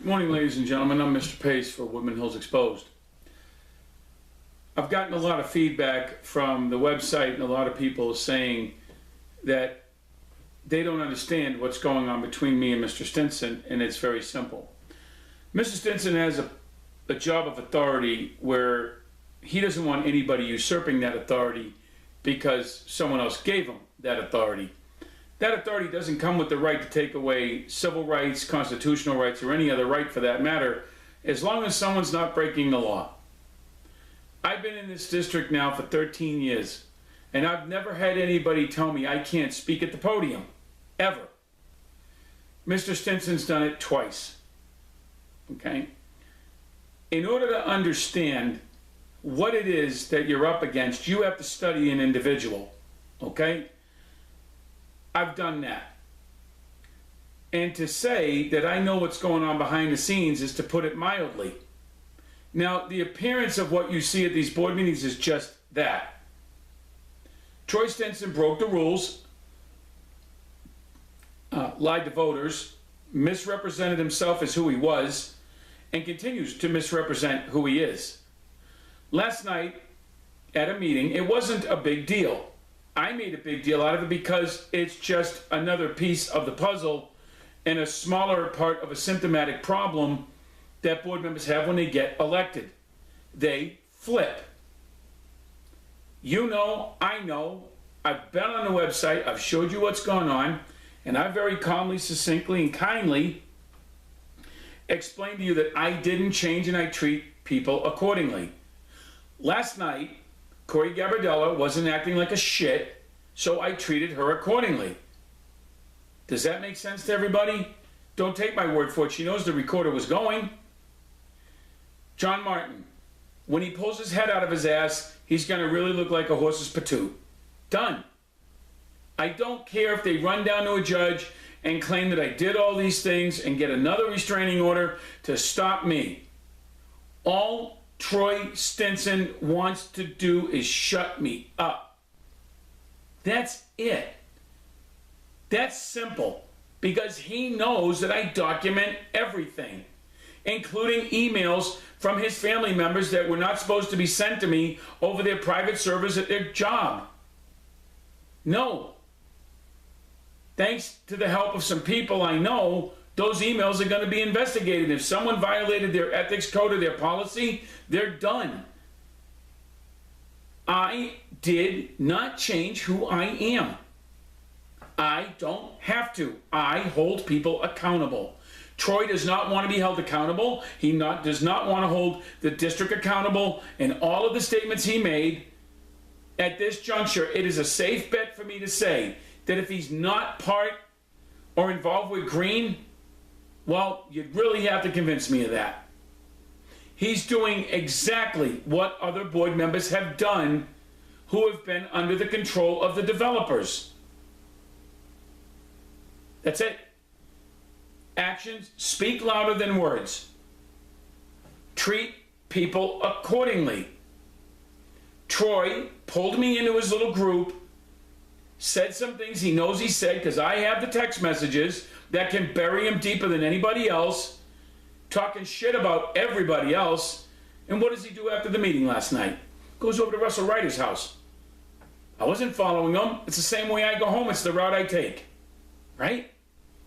Good morning, ladies and gentlemen. I'm Mr. Pace for Woodman Hills Exposed. I've gotten a lot of feedback from the website and a lot of people saying that they don't understand what's going on between me and Mr. Stinson, and it's very simple. Mr. Stinson has a job of authority where he doesn't want anybody usurping that authority because someone else gave him that authority. That authority doesn't come with the right to take away civil rights, constitutional rights, or any other right for that matter, as long as someone's not breaking the law. I've been in this district now for 13 years, and I've never had anybody tell me I can't speak at the podium, ever. Mr. Stinson's done it twice, okay? In order to understand what it is that you're up against, you have to study an individual, okay? I've done that. And to say that I know what's going on behind the scenes is to put it mildly. Now, the appearance of what you see at these board meetings is just that. Troy Stinson broke the rules, lied to voters, misrepresented himself as who he was, and continues to misrepresent who he is. Last night at a meeting, it wasn't a big deal. I made a big deal out of it because it's just another piece of the puzzle and a smaller part of a symptomatic problem that board members have when they get elected. They flip. You know, I know, I've been on the website, I've showed you what's going on, and I very calmly, succinctly, and kindly explained to you that I didn't change and I treat people accordingly. Last night, Corey Gabardella wasn't acting like a shit, so I treated her accordingly. Does that make sense to everybody? Don't take my word for it. She knows the recorder was going. John Martin, when he pulls his head out of his ass, he's going to really look like a horse's patoot. Done. I don't care if they run down to a judge and claim that I did all these things and get another restraining order to stop me. All Troy Stinson wants to do is shut me up. That's it. That's simple, because he knows that I document everything, including emails from his family members that were not supposed to be sent to me over their private servers at their job. No. Thanks to the help of some people I know, those emails are going to be investigated. If someone violated their ethics code or their policy, they're done. I did not change who I am. I don't have to. I hold people accountable. Troy does not want to be held accountable. He does not want to hold the district accountable. And all of the statements he made at this juncture, it is a safe bet for me to say that if he's not part or involved with Green, well, you'd really have to convince me of that. He's doing exactly what other board members have done who have been under the control of the developers. That's it. Actions speak louder than words. Treat people accordingly. Troy pulled me into his little group, said some things he knows he said because I have the text messages that can bury him deeper than anybody else, talking shit about everybody else. And what does he do after the meeting last night? Goes over to Russell Ryder's house. I wasn't following him. It's the same way I go home. It's the route I take. Right?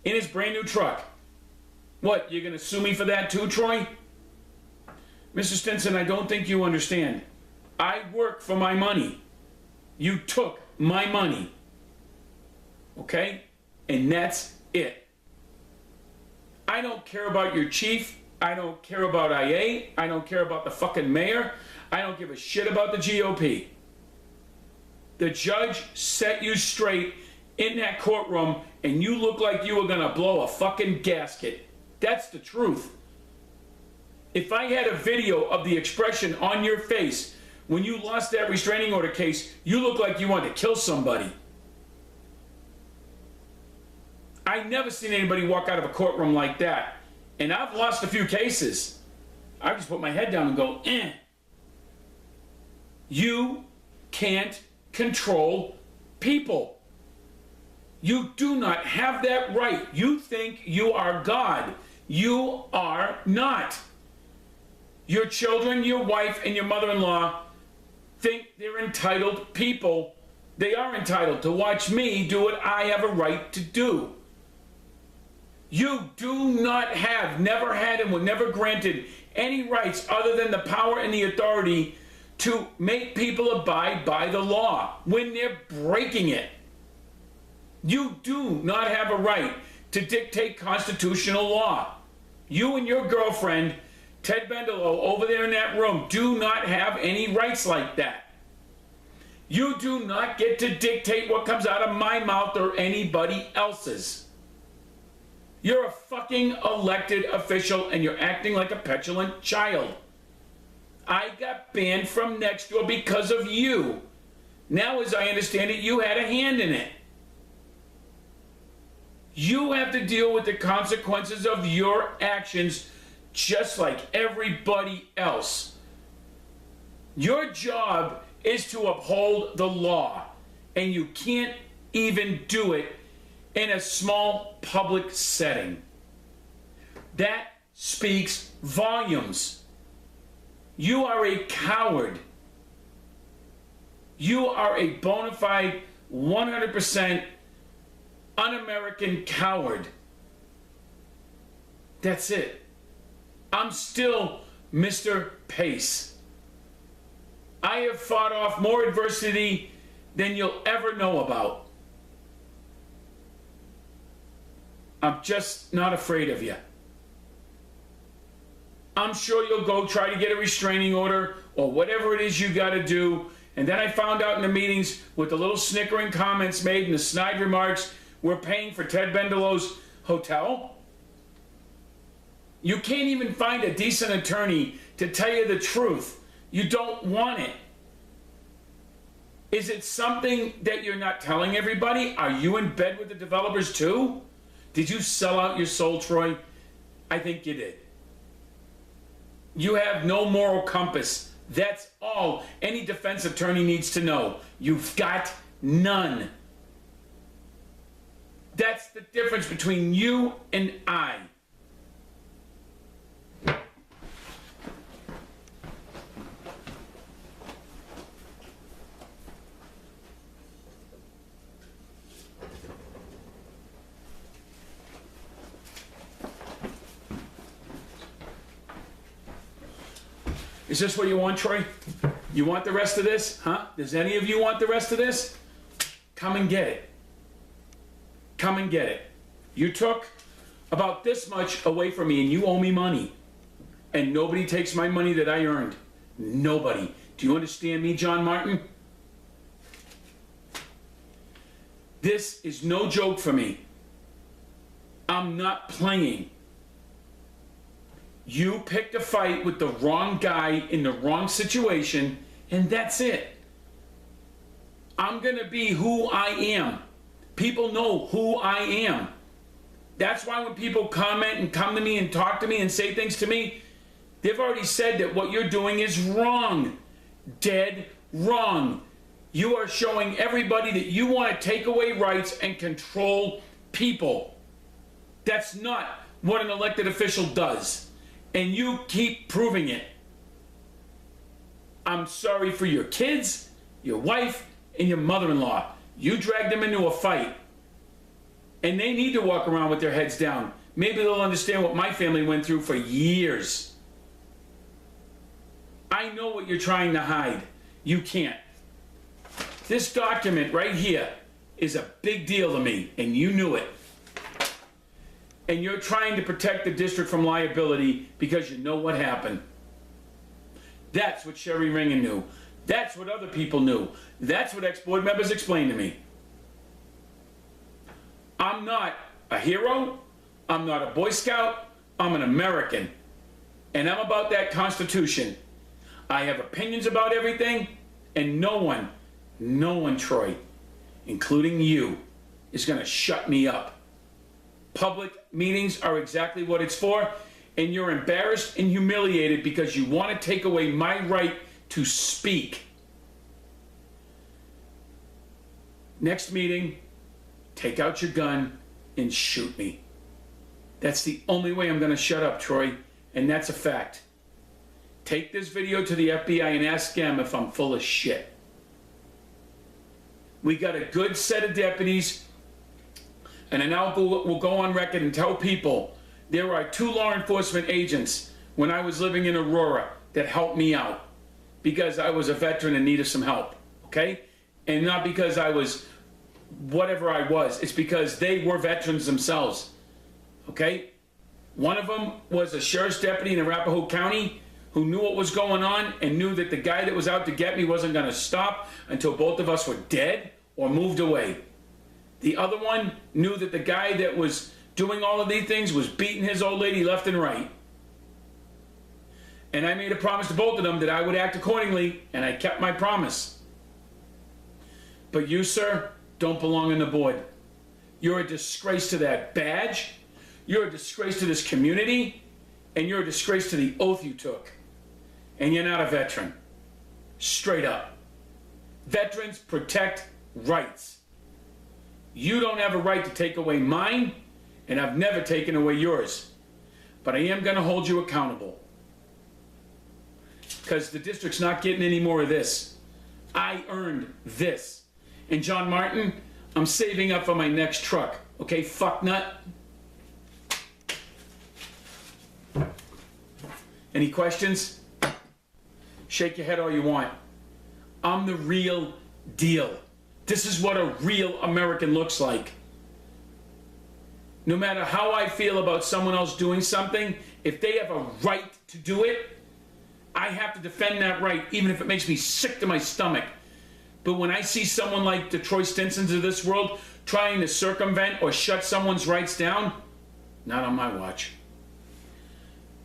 In his brand new truck. What, you're going to sue me for that too, Troy? Mr. Stinson, I don't think you understand. I work for my money. You took my money. Okay? And that's it. I don't care about your chief. I don't care about IA. I don't care about the fucking mayor. I don't give a shit about the GOP. The judge set you straight in that courtroom and you look like you were gonna blow a fucking gasket. That's the truth. If I had a video of the expression on your face when you lost that restraining order case, you look like you wanted to kill somebody. I never seen anybody walk out of a courtroom like that. And I've lost a few cases. I just put my head down and go, eh. You can't control people. You do not have that right. You think you are God. You are not. Your children, your wife, and your mother-in-law think they're entitled people. They are entitled to watch me do what I have a right to do. You do not have, never had, and were never granted any rights other than the power and the authority to make people abide by the law when they're breaking it. You do not have a right to dictate constitutional law. You and your girlfriend, Ted Bendelow, over there in that room, do not have any rights like that. You do not get to dictate what comes out of my mouth or anybody else's. You're a fucking elected official and you're acting like a petulant child. I got banned from Nextdoor because of you. Now, as I understand it, you had a hand in it. You have to deal with the consequences of your actions just like everybody else. Your job is to uphold the law, and you can't even do it in a small public setting. That speaks volumes. You are a coward. You are a bona fide 100% un-American coward. That's it. I'm still Mr. Pace. I have fought off more adversity than you'll ever know about. I'm just not afraid of you. I'm sure you'll go try to get a restraining order or whatever it is you got to do. And then I found out in the meetings with the little snickering comments made and the snide remarks, we're paying for Ted Bendelow's hotel. You can't even find a decent attorney to tell you the truth. You don't want it. Is it something that you're not telling everybody? Are you in bed with the developers too? Did you sell out your soul, Troy? I think you did. You have no moral compass. That's all any defense attorney needs to know. You've got none. That's the difference between you and I. Is this what you want, Troy? You want the rest of this? Huh? Does any of you want the rest of this? Come and get it. Come and get it. You took about this much away from me and you owe me money. And nobody takes my money that I earned. Nobody. Do you understand me, John Martin? This is no joke for me. I'm not playing. You picked a fight with the wrong guy in the wrong situation, and that's it. I'm going to be who I am. People know who I am. That's why when people comment and come to me and talk to me and say things to me, they've already said that what you're doing is wrong. Dead wrong. You are showing everybody that you want to take away rights and control people. That's not what an elected official does. And you keep proving it. I'm sorry for your kids, your wife, and your mother-in-law. You dragged them into a fight. And they need to walk around with their heads down. Maybe they'll understand what my family went through for years. I know what you're trying to hide. You can't. This document right here is a big deal to me, and you knew it. And you're trying to protect the district from liability because you know what happened. That's what Sherry Ringen knew. That's what other people knew. That's what ex-board members explained to me. I'm not a hero. I'm not a Boy Scout. I'm an American. And I'm about that Constitution. I have opinions about everything, and no one, Troy, including you, is going to shut me up. Public meetings are exactly what it's for, and you're embarrassed and humiliated because you want to take away my right to speak. Next meeting, take out your gun and shoot me. That's the only way I'm going to shut up, Troy, and that's a fact. Take this video to the FBI and ask them if I'm full of shit. We got a good set of deputies, and I now will go on record and tell people there are 2 law enforcement agents when I was living in Aurora that helped me out because I was a veteran and needed some help, okay? And not because I was whatever I was. It's because they were veterans themselves, okay? One of them was a sheriff's deputy in Arapahoe County who knew what was going on and knew that the guy that was out to get me wasn't going to stop until both of us were dead or moved away. The other one knew that the guy that was doing all of these things was beating his old lady left and right. And I made a promise to both of them that I would act accordingly, and I kept my promise. But you, sir, don't belong on the board. You're a disgrace to that badge, you're a disgrace to this community, and you're a disgrace to the oath you took. And you're not a veteran. Straight up. Veterans protect rights. You don't have a right to take away mine, and I've never taken away yours. But I am going to hold you accountable. Because the district's not getting any more of this. I earned this. And John Martin, I'm saving up for my next truck. Okay, fucknut? Any questions? Shake your head all you want. I'm the real deal. This is what a real American looks like. No matter how I feel about someone else doing something, if they have a right to do it, I have to defend that right, even if it makes me sick to my stomach. But when I see someone like the Troy Stinsons of this world trying to circumvent or shut someone's rights down, not on my watch.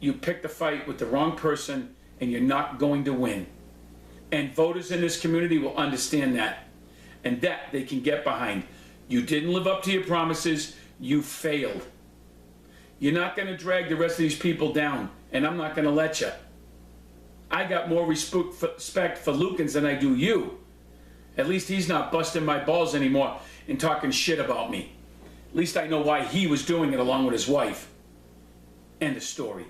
You picked a fight with the wrong person and you're not going to win. And voters in this community will understand that. And that they can get behind. You didn't live up to your promises. You failed. You're not going to drag the rest of these people down. And I'm not going to let you. I got more respect for Lukens than I do you. At least he's not busting my balls anymore and talking shit about me. At least I know why he was doing it along with his wife. End of story.